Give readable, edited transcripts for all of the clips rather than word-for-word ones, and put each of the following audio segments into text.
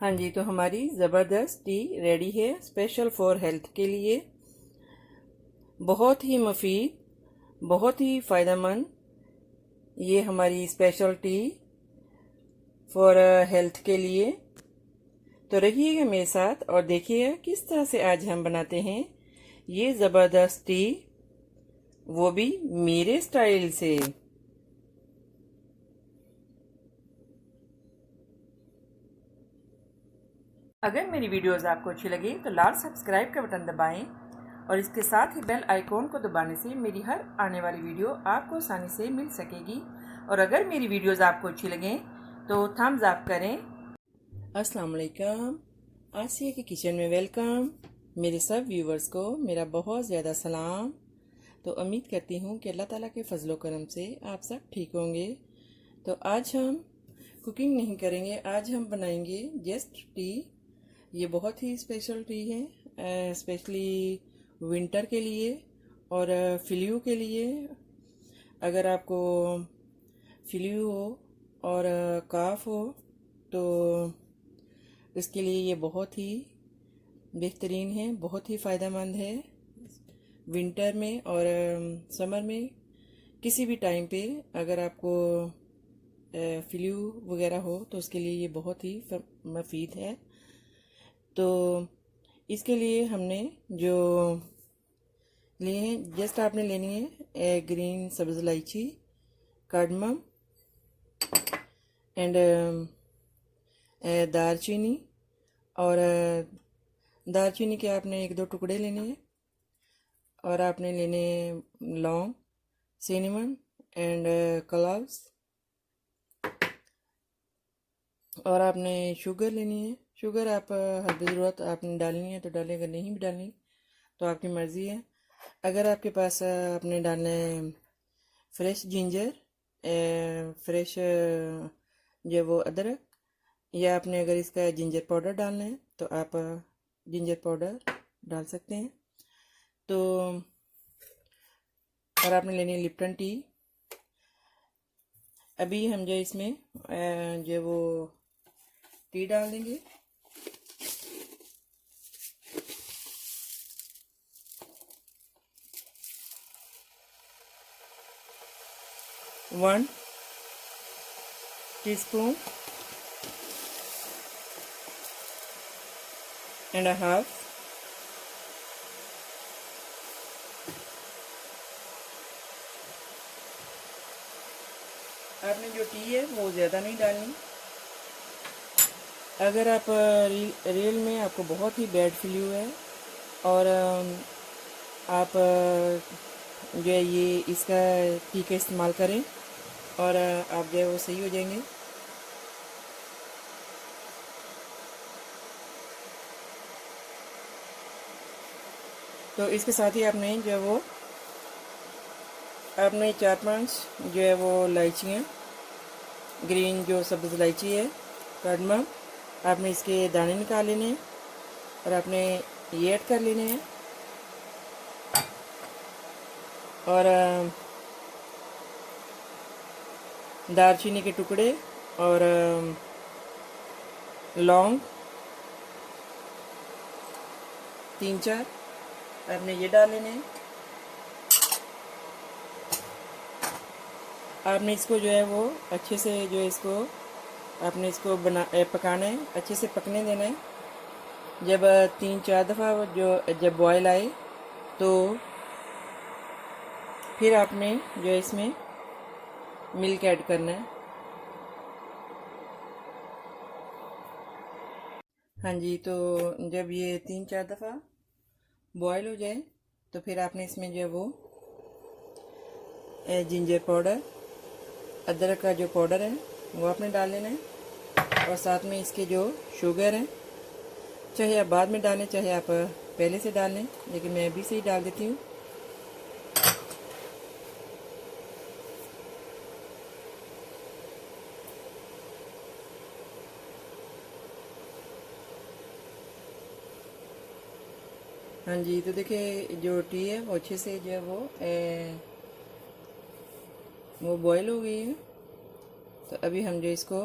हाँ जी, तो हमारी ज़बरदस्त टी रेडी है स्पेशल फॉर हेल्थ के लिए। बहुत ही मुफीद, बहुत ही फ़ायदेमंद ये हमारी स्पेशल टी फॉर हेल्थ के लिए। तो रहिएगा मेरे साथ और देखिएगा किस तरह से आज हम बनाते हैं ये ज़बरदस्त टी, वो भी मेरे स्टाइल से। अगर मेरी वीडियोस आपको अच्छी लगी तो लाल सब्सक्राइब का बटन दबाएं और इसके साथ ही बेल आइकॉन को दबाने से मेरी हर आने वाली वीडियो आपको आसानी से मिल सकेगी। और अगर मेरी वीडियोस आपको अच्छी लगें तो थम्स अप करें। अस्सलाम वालेकुम, आसिया के किचन में वेलकम। मेरे सब व्यूवर्स को मेरा बहुत ज़्यादा सलाम। तो उम्मीद करती हूँ कि अल्लाह ताला के फजलो करम से आप सब ठीक होंगे। तो आज हम कुकिंग नहीं करेंगे, आज हम बनाएंगे जस्ट टी। ये बहुत ही स्पेशल टी है, स्पेशली विंटर के लिए और फ्लू के लिए। अगर आपको फ्लू हो और काफ हो तो इसके लिए ये बहुत ही बेहतरीन है, बहुत ही फ़ायदेमंद है। विंटर में और समर में किसी भी टाइम पे अगर आपको फ्लू वगैरह हो तो उसके लिए ये बहुत ही मुफीद है। तो इसके लिए हमने जो लिए हैं, जस्ट आपने लेनी है ग्रीन सब्ज़ इलायची, कार्डमम एंड दालचीनी। और दालचीनी के आपने एक दो टुकड़े लेने हैं और आपने लेने लौंग, सिनेमन एंड क्लव्स। और आपने शुगर लेनी है। शुगर आप हर ज़रूरत आपने डालनी है तो डालें, अगर नहीं भी डालनी तो आपकी मर्ज़ी है। अगर आपके पास आपने डालना है फ्रेश जिंजर, फ्रेश जो वो अदरक, या आपने अगर इसका जिंजर पाउडर डालना है तो आप जिंजर पाउडर डाल सकते हैं। तो और आपने लेनी है लिप्टन टी। अभी हम जो इसमें जो वो टी डाल देंगे। One teaspoon and a half. आपने जो टी है वो ज़्यादा नहीं डालनी। अगर आप रियल में आपको बहुत ही बैड फ्लू है और आप जो है ये इसका टी का इस्तेमाल करें और आप जो है वो सही हो जाएंगे। तो इसके साथ ही आपने जो है वो आपने 4-5 जो है वो इलायचियाँ, ग्रीन जो सब्ज़ इलायची है, कार्डमम, आपने इसके दाने निकाल लेने हैं और आपने ये ऐड कर लेने हैं। और दालचीनी के टुकड़े और लौंग 3-4 आपने ये डाल लेने हैं। आपने इसको जो है वो अच्छे से जो इसको आपने इसको पकाना है, अच्छे से पकने देना है। जब 3-4 दफ़ा जब बॉयल आए तो फिर आपने जो है इसमें मिल्क ऐड करना है। हाँ जी, तो जब ये 3-4 दफ़ा बॉयल हो जाए तो फिर आपने इसमें जो है वो जिंजर पाउडर, अदरक का जो पाउडर है वो आपने डाल लेना है। और साथ में इसके जो शुगर है, चाहे आप बाद में डालें चाहे आप पहले से डाल लें, लेकिन मैं अभी से ही डाल देती हूँ। हाँ जी, तो देखिए जो टी है वो अच्छे से जो है वो बॉयल हो गई है। तो अभी हम जो इसको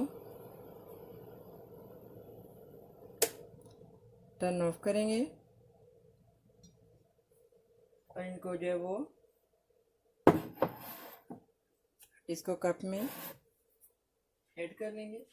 टर्न ऑफ करेंगे और इनको जो है वो इसको कप में ऐड कर लेंगे।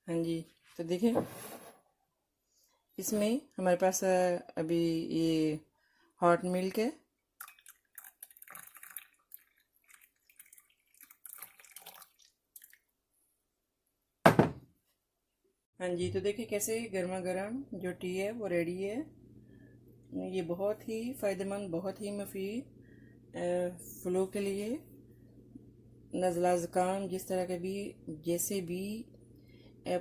हाँ जी, तो देखिए इसमें हमारे पास अभी ये हॉट मिल्क है। हाँ जी, तो देखिए कैसे गर्मा गर्म जो टी है वो रेडी है। ये बहुत ही फ़ायदेमंद, बहुत ही मुफीद फ्लू के लिए, नज़ला ज़ुकाम जिस तरह के भी जैसे भी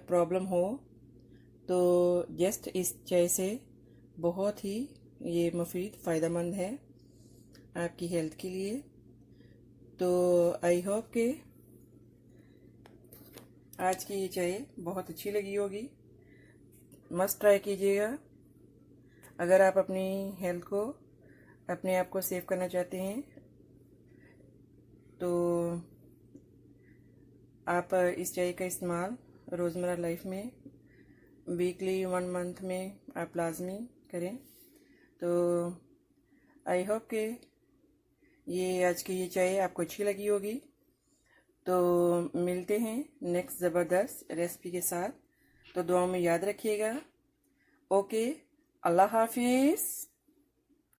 प्रॉब्लम हो तो जस्ट इस चाय से बहुत ही ये मुफीद फ़ायदेमंद है आपकी हेल्थ के लिए। तो आई होप कि आज की ये चाय बहुत अच्छी लगी होगी। मस्ट ट्राई कीजिएगा अगर आप अपनी हेल्थ को, अपने आप को सेव करना चाहते हैं। तो आप इस चाय का इस्तेमाल रोज़मर्रा लाइफ में वीकली 1 मंथ में आप लाजमी करें। तो आई होप कि ये आज की ये चाय आपको अच्छी लगी होगी। तो मिलते हैं नेक्स्ट ज़बरदस्त रेसिपी के साथ। तो दुआ में याद रखिएगा। ओके, अल्लाह हाफिज़।